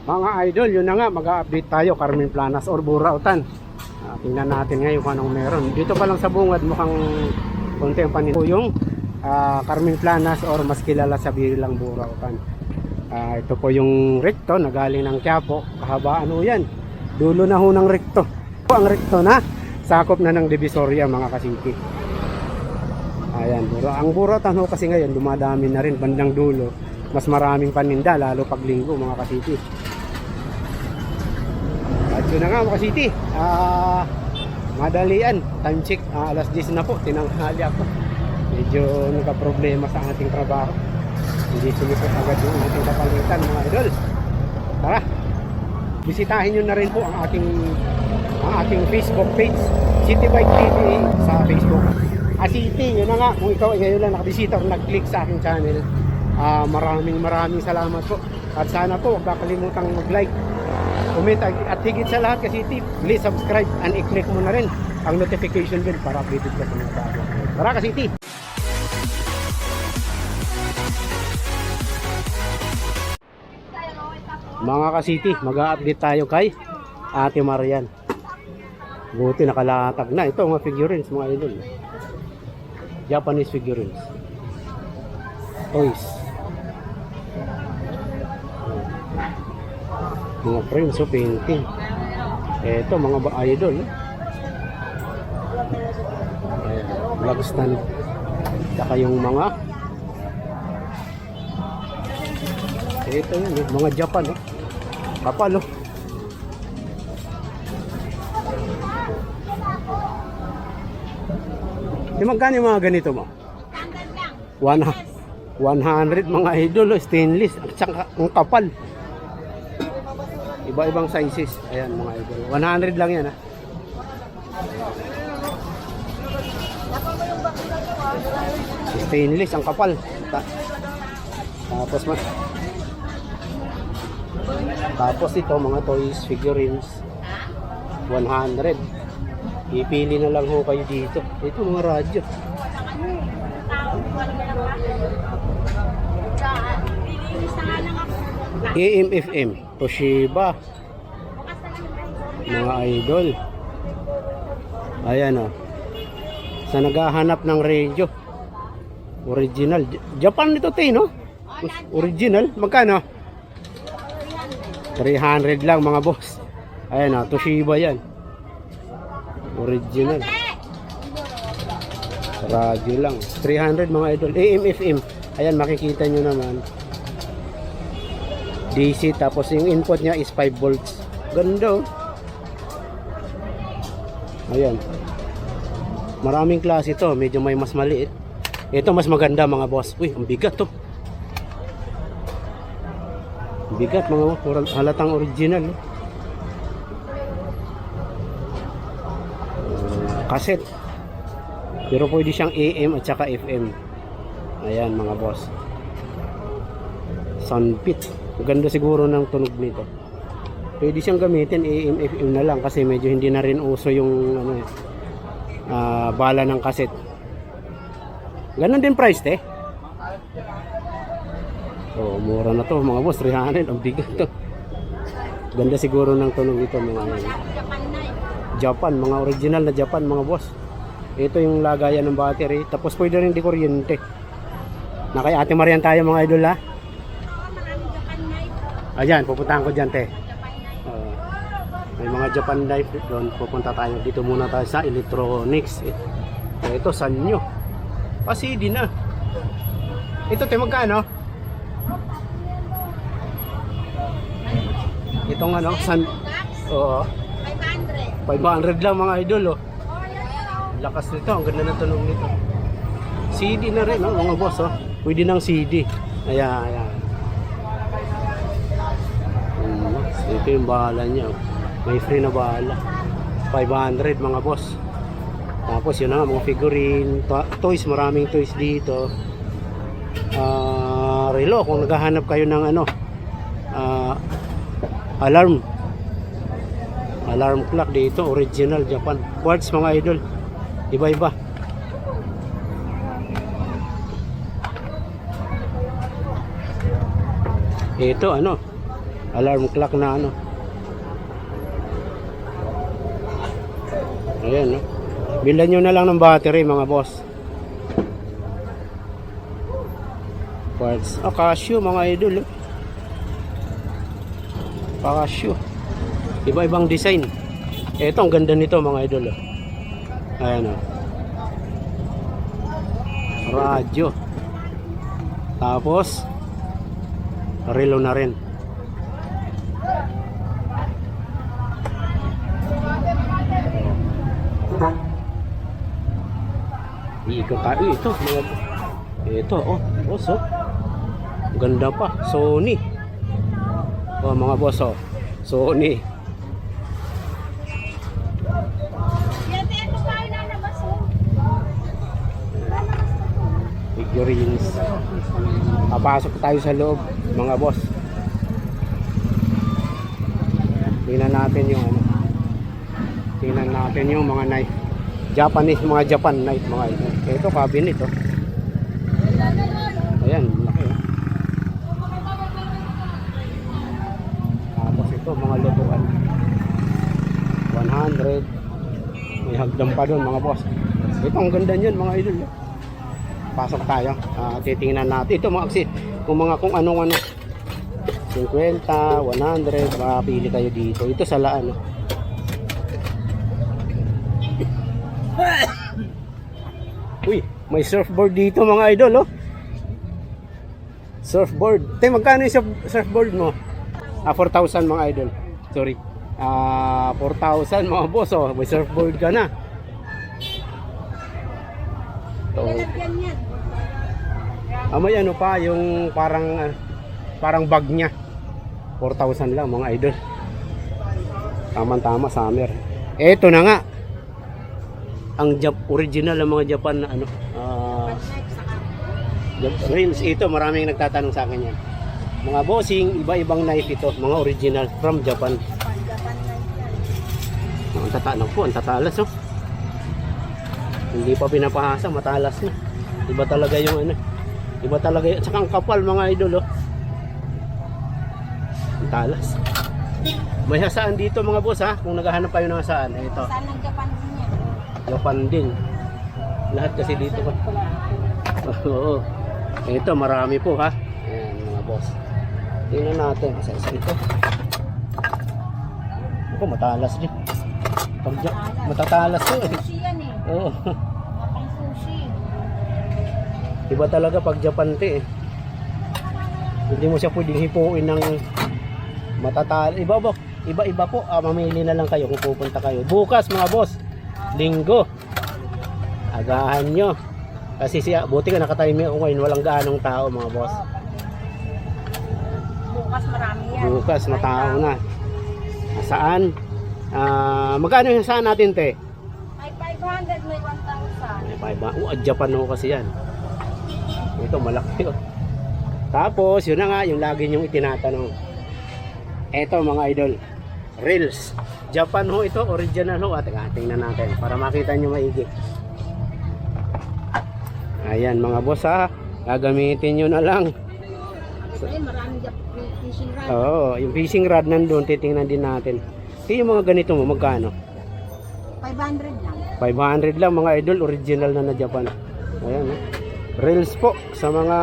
Mga idol, yun na nga, mag-update tayo, Carmen Planas or Burautan. Tingnan natin ngayon kung anong meron. Dito pa lang sa bungad, mukhang konti ang panin. Yung Carmen Planas or mas kilala sa bilang Burautan. Ito po yung recto na galing ng Quiapo. Kahabaan ho yan. Dulo na ho ng recto. Ang recto na, sakop na ng Divisoria mga kasiti. Ayan, ang Burautan ho kasi ngayon, dumadami na rin bandang dulo. Mas maraming paninda, lalo pag linggo mga kasiti. At yun na nga mga city, madalian, time check, alas 10 na po, tinanghali ako. Medyo nagka-problema sa ating trabaho. Hindi sumisot agad yung ating kapalitan mga idol. Tara, bisitahin nyo na rin po ang ating Facebook page, City Bike TV sa Facebook. City, yun na nga, kung ikaw ay ngayon lang nakabisita o nag-click sa aking channel, maraming salamat po. At sana po, huwag kakalimutang mag-like, comment at higit sa lahat kasi please subscribe and i-click mo na rin ang notification bell para updated ka sa mga bago. Tara kasi mga kasiti, mag-a-update tayo kay Ate Marian. Buti nakalatag na. Ito mga figurines mga idol, Japanese figurines, toys, mga frames o painting. Ito mga idol, vlog stand, saka yung mga ito yun, mga Japan kapal magkano yung mga ganito mo? 100 mga idol, stainless at saka ang kapal. Iba-ibang sizes. Ayan mga idol. 100 lang yan Stainless ang kapal. Tapos ito mga toys, figurines 100. Ipili na lang ho kayo dito. Ito mga radyo. AM FM, Toshiba. Mga idol. Ayan sa naghahanap ng radio original Japan nito no? Original, magkano? 300 lang mga boss. Ayan Toshiba yan. Original. Radio lang. 300 mga idol. AM FM. Ayan makikita nyo naman. DC tapos yung input niya is 5 volts. Ganda Ayan. Maraming klase ito. Medyo may mas maliit. Ito mas maganda mga boss. Uy, ang bigat bigat mga boss. Halatang original cassette. Pero pwede siyang AM at saka FM. Ayan mga boss. Sunpit. Ganda siguro ng tunog nito. Pwede siyang gamitin AM FM na lang kasi medyo hindi na rin uso yung bala ng cassette. Ganon din price mura na to mga boss. 300 ang bigat Ganda siguro ng tunog nito mga Japan, mga original na Japan mga boss. Ito yung lagayan ng battery. Tapos pwede rin di kuryente. Na kay Ate Marian tayo mga idol Ayan, pupuntahan ko dyan may mga Japan knife doon. Pupunta tayo. Dito muna tayo sa electronics. Ito sanyo. CD na. Ito magkano? Itong oo. 500 lang mga idol Lakas nito, ang ganda ng tunog nito. CD na rin mga boss Pwede ng CD. Ayan. Ito yung bahala niya May free na bahala. 500 mga boss. Tapos yun na mga figurine, toys, maraming toys dito. Relo kung naghahanap kayo ng alarm clock dito, original Japan. Quartz mga idol. Iba-iba. Ito Alarm clock na ano. Ayan, no? Bilhan nyo na lang ng battery mga boss. Parts. Casio mga idol. Casio. Iba-ibang design. Ito ang ganda nito mga idol. Ayan, oh. Radyo. Tapos relo na rin. Ikot tayo ito. Ito, oh. Boss, oh. Ganda pa. Sony. Oh, mga boss, oh. Sony. Figurines. Papasok tayo sa loob, mga boss. Tingnan natin yung ano. Tingnan natin yung mga knife. Japanese, mga Japan knife, mga ito. Ito cabinet, oh. Ayan, laki, oh. Tapos ito, mga lutuan. 100. May hagdan pa doon, mga boss. Ito, ang ganda niyan, mga idol, oh. Pasok tayo. Titingnan natin. Ito mga kung anong 50, 100, mapili kayo dito. Ito sa laan. Uy, may surfboard dito mga idol, oh. Surfboard. Magkano yung surfboard mo? 4,000 mga idol. Sorry. 4,000 mga boss, oh. May surfboard ka na. May ano pa yung parang bag niya. 4,000 lang mga idol. Tama-tama summer. Eto na nga. Ang original ng mga Japan na ano. Reels ito, maraming nagtatanong sa akin yan. Mga bossing, iba-ibang knife ito, mga original from Japan. Ang tatanong po, ang tatalas, oh. Hindi pa pinapahasa, matalas na. Iba talaga yung ano. Iba talaga yun. Tsaka ang kapal mga idol, oh. Ang talas. May hasaan dito mga boss, ha. Kung naghahanap kayo ng hasaan, ito. Saan ng Japan din yan? Japan din. Lahat kasi dito pa. Oo. Ito marami po, ha. Ayan mga boss. Tingnan natin. Isa-isa ito. Ito matalas din. Matatalas to, eh. Sushi yan, eh. Oo. Mapang sushi. Iba talaga pag Japan te, eh. Hindi mo siya pwedeng hipuin ng matatal. Iba po. Mamili na lang kayo kung pupunta kayo. Bukas mga boss, Linggo. Agahan nyo. Kasi buti ka nakatime ako ngayon. Walang gaanong tao mga boss. Bukas marami yan. Bukas matao na. Saan? Magkano yung saan natin te? May 500, may 1,000. Japan ho kasi yan. Ito malaki, oh. Tapos yun na nga yung lagi nyong itinatanong. Eto mga idol, reels Japan ho ito, original ho. Tingnan natin para makita nyo maigi. Ayan mga boss, ha. Gagamitin nyo na lang. Ay, maraming fishing rod. Oo, yung fishing rod nandun. Titingnan din natin. Yung mga ganito mo, magkano? 500 lang. 500 lang mga idol, original na Japan. Ayan, eh. Reels po sa mga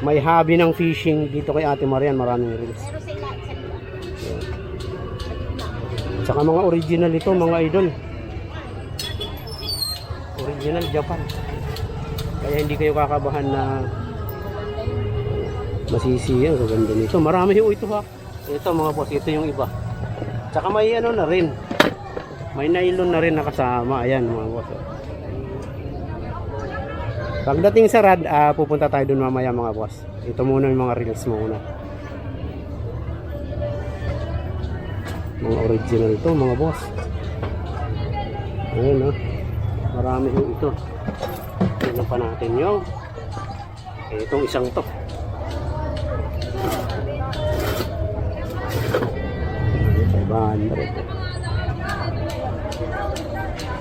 may hobby ng fishing dito kay Ate Marian, maraming reels. Pero sa iba. Tsaka mga original ito mga idol. Original Japan. Kaya hindi kayo kakabahan na masisiyan. Gaganda nito. Marami yung ito, ha. Ito mga boss, ito yung iba. Tsaka may ano na rin. May nylon na rin nakasama. Ayan mga boss. Pagdating sa rad, pupunta tayo dun mamaya mga boss. Ito muna yung mga reels muna. Mga original ito mga boss. Ayan, oh. Marami yung ito. Tignan pa natin yung itong isang to.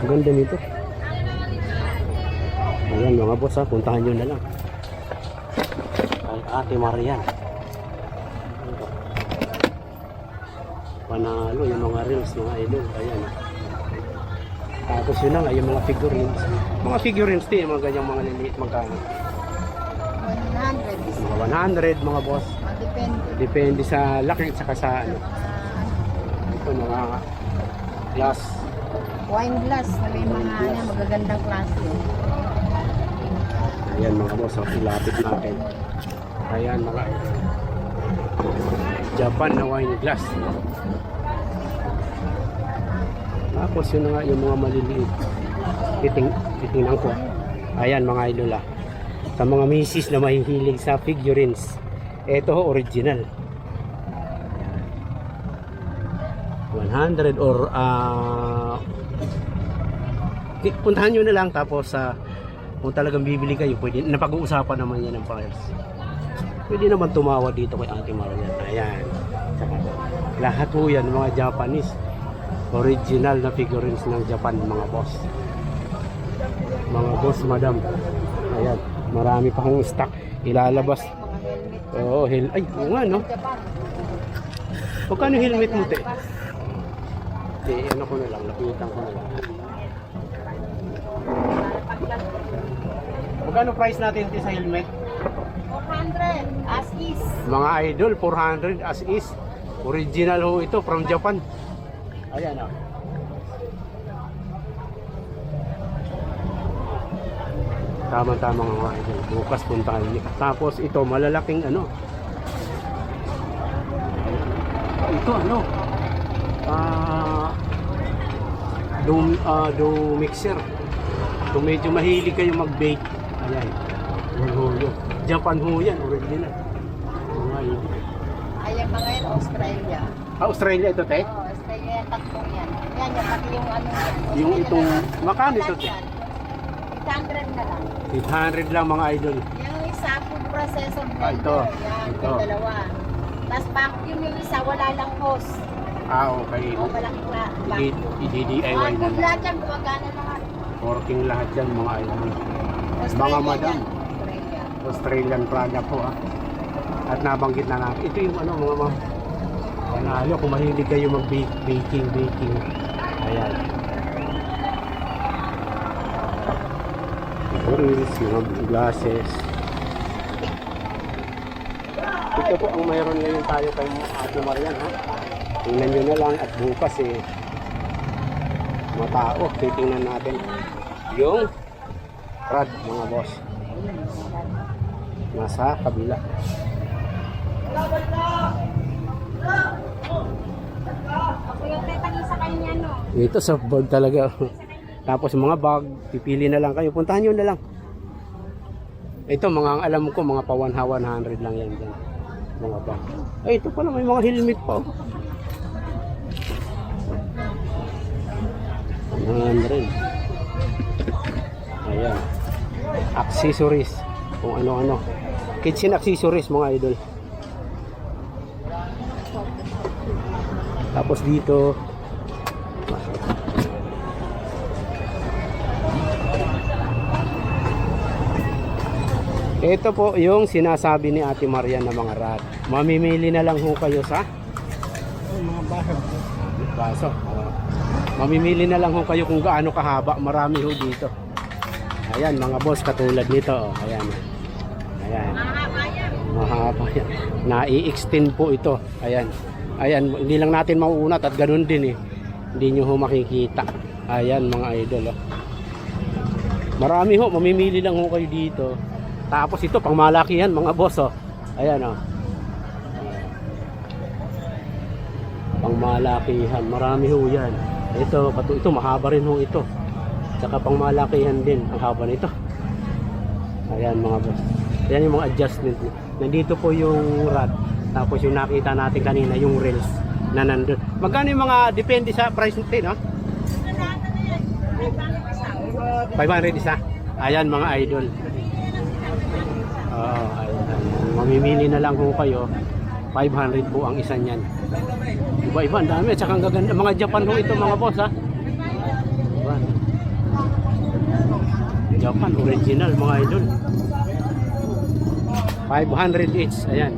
Ang ganda nito. Ayan mga boss, ha, puntahan nyo na lang kay Ate Marian. Panalo yung mga reels mga idol. Ayan. Tapos yun na nga yung mga figurines. Mga figurines din, mga ganyang mga liliit magkano. 100. Mga 100 mga boss. Depende. Depende sa laki at saka sa ano. Ito mga glass. Wine glass na may mga magagandang klase. Ayan mga boss, so, ilapit natin. Ayan mga Japan na wine glass. Tapos yun na nga yung mga maliliit. Titingnan ko. Ayan mga idol ah. Sa mga misis na mahihilig sa figurines. Ito ho, original. 100 or puntahan nyo na lang tapos kung talagang bibili kayo, pwede, napag-uusapan naman yan ng price. Pwede naman tumawad dito kay Ate Marian. Ayan. Saka, lahat po yan mga Japanese. Original na figurines ng Japan mga boss. Mga boss, madam. Ayan. Marami pa akong stock. Ilalabas. Oo, ay, oo nga no. Magkano helmet mo, te? Ano ko na lang, lapitan ko na lang. Magkano price natin sa helmet? 400 as is. Mga idol, 400 as is. Original ho ito from Japan. Ayan ah. Tama-tama mga idol. Bukas puntahan niyo. Tapos ito, malalaking ano. Ito ano. Do mixer. Kung medyo mahilig kayo mag-bake. Ayan. Yan ho yun. Japan ho yan, original. Mga idol. Ayan mga yan, Australia. Australia ito, te? Oo, Australia yan, tatlong yan. Yan, yung pati yung ano yan. Yung itong, makano ito, te? 800 na lang. 800 lang mga idol. Yung isa, food processor blender. Ito. Yan, Ito. yung dalawa. Tapos vacuum yung isa, wala lang hose. Okay. O, malaking na vacuum. I-DIY na Food lang. lahat yan, gumagana lahat. Working lahat yan mga idol. Australia Mga madam. yan, Australia. Australian product po ah. At nabanggit na natin. Ito yung ano mga panalo kung mahilig kayo mag-baking. Ayan. Grills, mga glasses. Ito po ang mayroon ngayon tayo kay Ate Marian ha. Tingnan nyo na lang at bukas mga tao, titingnan natin yung rad mga boss. Nasa kabila. Ako yung tetangin sa kanya, no? Ito softboard talaga. Tapos mga bag, pipili na lang kayo. Puntahan nyo na lang. Ito mga ang alam ko mga pa 100 lang yan dyan. Mga bag. Ay ito pala may mga helmet pa. 100. Ayan. Accessories. Kung ano-ano. Kitchen accessories mga idol. Tapos dito ito po yung sinasabi ni Ate Marian na mga rad. Mamimili na lang ho kayo sa mga baso. Mamimili na lang ho kayo kung gaano kahaba. Marami ho dito. Ayan mga boss katulad nito. Oh. Ayan. Ayan. Mahaba yan. Na-i-extend po ito. Ayan. Ayan. Hindi lang natin mauunat at ganun din eh. Hindi nyo ho makikita. Ayan mga idol. Oh. Marami ho. Mamimili lang ho kayo dito. Tapos ito pang malakihan mga boss oh. Ayan oh. Pang malakihan, marami ho 'yan. Ito mahaba rin ho ito. Saka pang malakihan din ang haba nito. Ayan mga boss. Ayan yung mga adjustment. Nandito po yung rod. Tapos yung nakita natin kanina yung rails na nandun. Magkano yung mga depende sa price nito, no? 500 isa. Ayan mga idol. Ayan. Mamimili na lang ho kayo. 500 po ang isa niyan. Iba-iba, ang dami. At saka ang gaganda. Mga Japan ho ito mga boss ha. Diba? Japan original mga idol. 500 each. Ayan.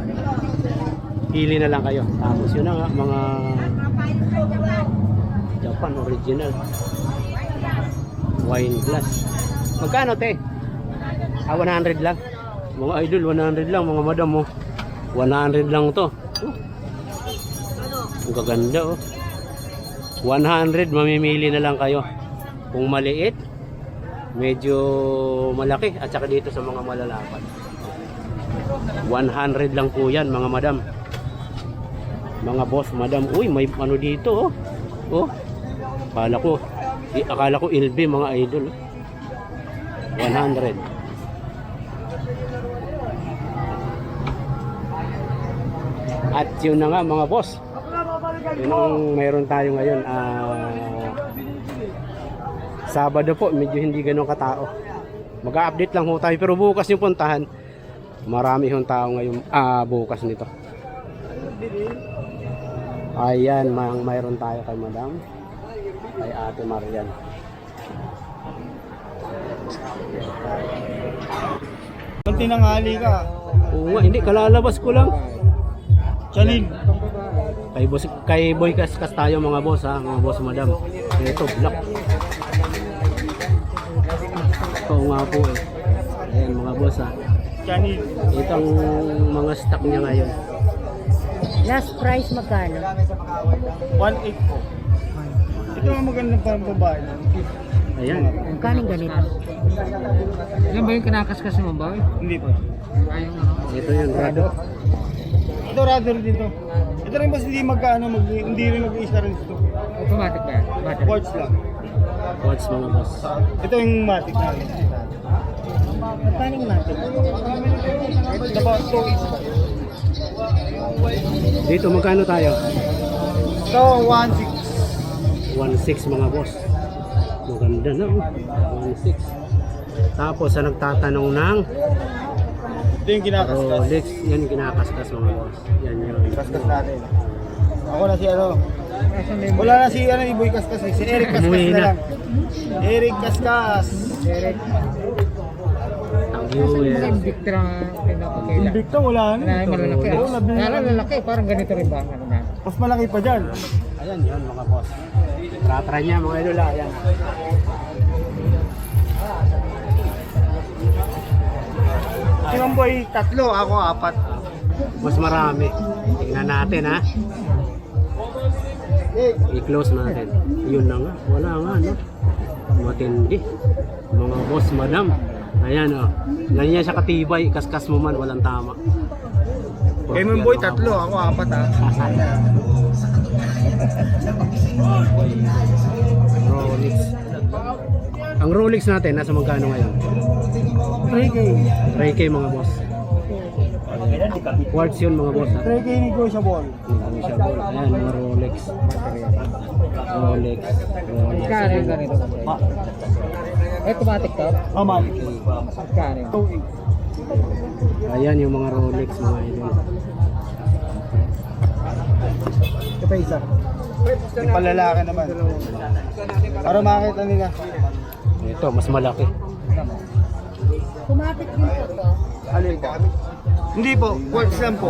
Pili na lang kayo. Tapos yun na nga mga Japan original. Wine glass. Magkano te? 100 lang. Mga idol, 100 lang mga madam mo. 100 lang to. Ang gaganda oh. 100, mamimili na lang kayo. Kung maliit, medyo malaki, at saka dito sa mga malalapad. 100 lang po yan mga madam. Mga boss, madam. Uy, may ano dito oh. Oh. Akala ko LB mga idol. 100. At yun na nga mga boss. Yun ang mayroon tayo ngayon. Sabado po, medyo hindi ganun katao. Mag-update lang ho tayo. Pero bukas yung puntahan, marami hong tao ngayon bukas nito. Ayan, mayroon tayo kay madam, kay ate Marian. Kung tinanghali ka, Oo nga, hindi, kalalabas ko lang. Chanil. Kay Boy Kaskas tayo mga boss ha, mga boss madam. Ito, black. Oo nga po eh. Ayan mga boss ha. Chanil. Itong mga stock niya ngayon. Last price magkano? 1.8 po. Ito ang magandang parang babae. Ayan. Magkano ganito? Yan ba yung kinakaskas mo ba? Hindi po. Ayong ano? Ito yun, Rado. Ito rather dito. Ito rin mas hindi magkaano, hindi rin mag-iisa rin ito. Automatic ba yan? Automatic. Quartz lang. What's mga boss? Ito yung matic namin. Magkano yung matik? Ito po, 2.8 po. Dito magkano tayo? Ito, 1.6. 1.6 mga boss. Maganda na oh. 1.6. Tapos sa nagtatanong ng Ito yung kinakaskas. Rolex, yan yung kinakaskas mga boss. Yan yun. Kaskas natin. Ako na si ano. Wala na si ano, Iboy Kaskas. Si Eric Kaskas Umuwi na na. lang. Eric Kaskas. Direct. Ang Kasi yung mga US. Invictra pinapakila. Invicta, wala na. Wala yung malalaki. Oo, labi na. Kala lalaki, parang ganito rin ba? Ano na? Mas malaki pa dyan. Ayan yun mga boss. Tratry niya mga idol. Ayan. Si Mamboy, 3, ako 4. Mas marami. Tingnan natin ha. I-close natin. Yun na nga. Wala nga no. Matindi. Mga boss madam. Ayan oh. Ganyan siya katibay. Kaskas mo man. Walang tama. Kay Mamboy, 3, ako 4 Rolex. Ang Rolex natin nasa magkano ngayon? 3K. 3K mga boss. Quartz yun mga boss ha. 3K negotiable. Negotiable. Ayan mga Rolex. Rolex. Magkano yung ganito? Automatic to? Amal. Magkano yun? 2.8. Ayan yung mga Rolex mga idol. Ito pa isa. Yung palalaki naman. Para makita nila. Ito mas malaki. Automatic din po to. Alin po? Hindi po, quartz lang po.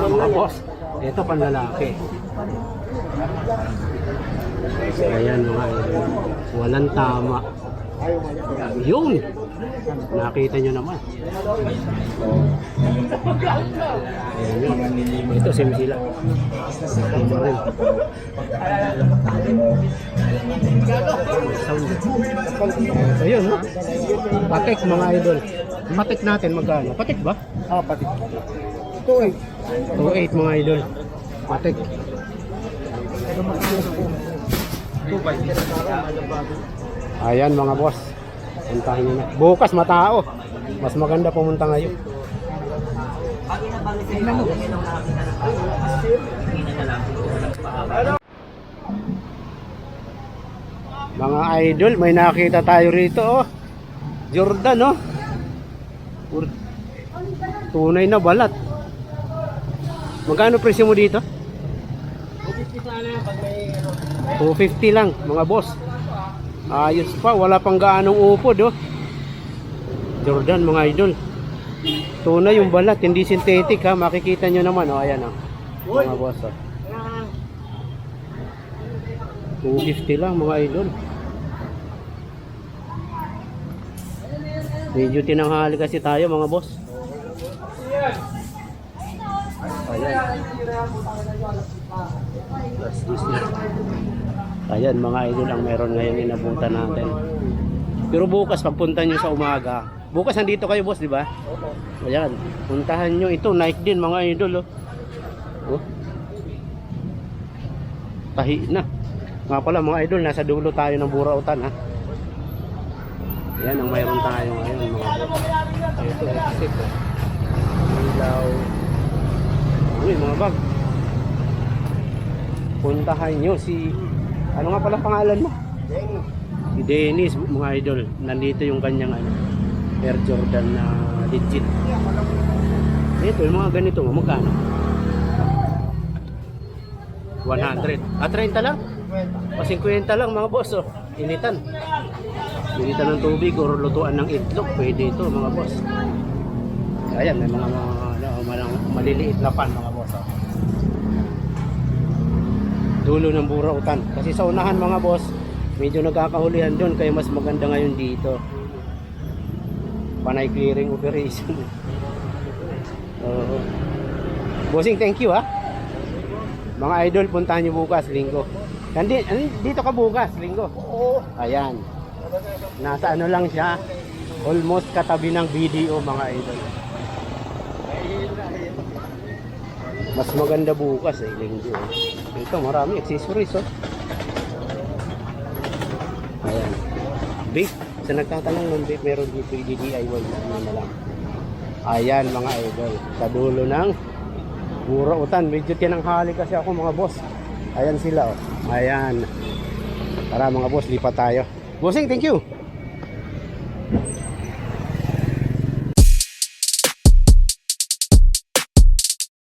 Mga boss. Ito panlalaki. Ayan mga idol. Walang tama. Yun. Nakita nyo naman. Ayan yun. Ito same sila. Ito rin. Sound. Ayun ha. Patek mga idol. Patek natin magkano? Patek ba? Ah, pati. 2.8. 2.8 mga idol. Patek. 2.5. Ayan mga boss. Puntahin nyo na. Bukas matao. Mas maganda pumunta ngayon. Mga idol, may nakita tayo rito oh. Jordan oh. Tunay na balat. Magkano presyo mo dito? 250 lang mga boss. Ayos pa, wala pang gaanong upod oh. Jordan mga idol. Tunay yung balat, hindi synthetic ha. Makikita nyo naman, oh, ayan oh. Mga boss, oh. 250 lang mga idol. Medyo tinanghali kasi tayo mga boss. Ayan. That's this na. Ayan mga idol ang meron ngayon inabutan natin. Pero bukas pagpunta nyo sa umaga. Bukas nandito kayo boss, di ba? Ayan. Puntahan nyo ito. Night din mga idol. Oh. Tahi na. Nga pala mga idol, nasa dulo tayo ng Burautan ha. Yan ang mayroon tayo ngayon mga boss. Ito, exit. Ilaw. Uy, mga bag. Puntahan nyo si... Ano nga pala pangalan mo? Si Dennis, mga idol. Nandito yung kanyang Air Jordan na legit. Ito, yung mga ganito, magkano? 100. 30 lang? O 50 lang mga boss, oh. Initan. Initan ng tubig o lutuan ng itlog. Pwede ito mga boss. Ayan, may mga maliliit na pan mga boss, oh. Dulo ng Burautan. Kasi sa unahan mga boss, medyo nagkakahulihan doon. Kaya mas maganda ngayon dito. Panay clearing operation. Bossing, thank you ha. Mga idol, puntahan nyo bukas, linggo. Dito ka bukas, linggo. Oo. Ayan. Nasa ano lang siya. Almost katabi ng BDO mga idol. Mas maganda bukas linggo. Ito, marami accessories oh. Ayan. Vape. Sa nagtatanong ng vape, meron dito DIY na lang. Ayan mga idol. Sa dulo ng Burautan. Medyo tinanghali kasi ako mga boss. Ayan sila oh. Ayan. Tara mga boss, lipat tayo. Bossing, thank you.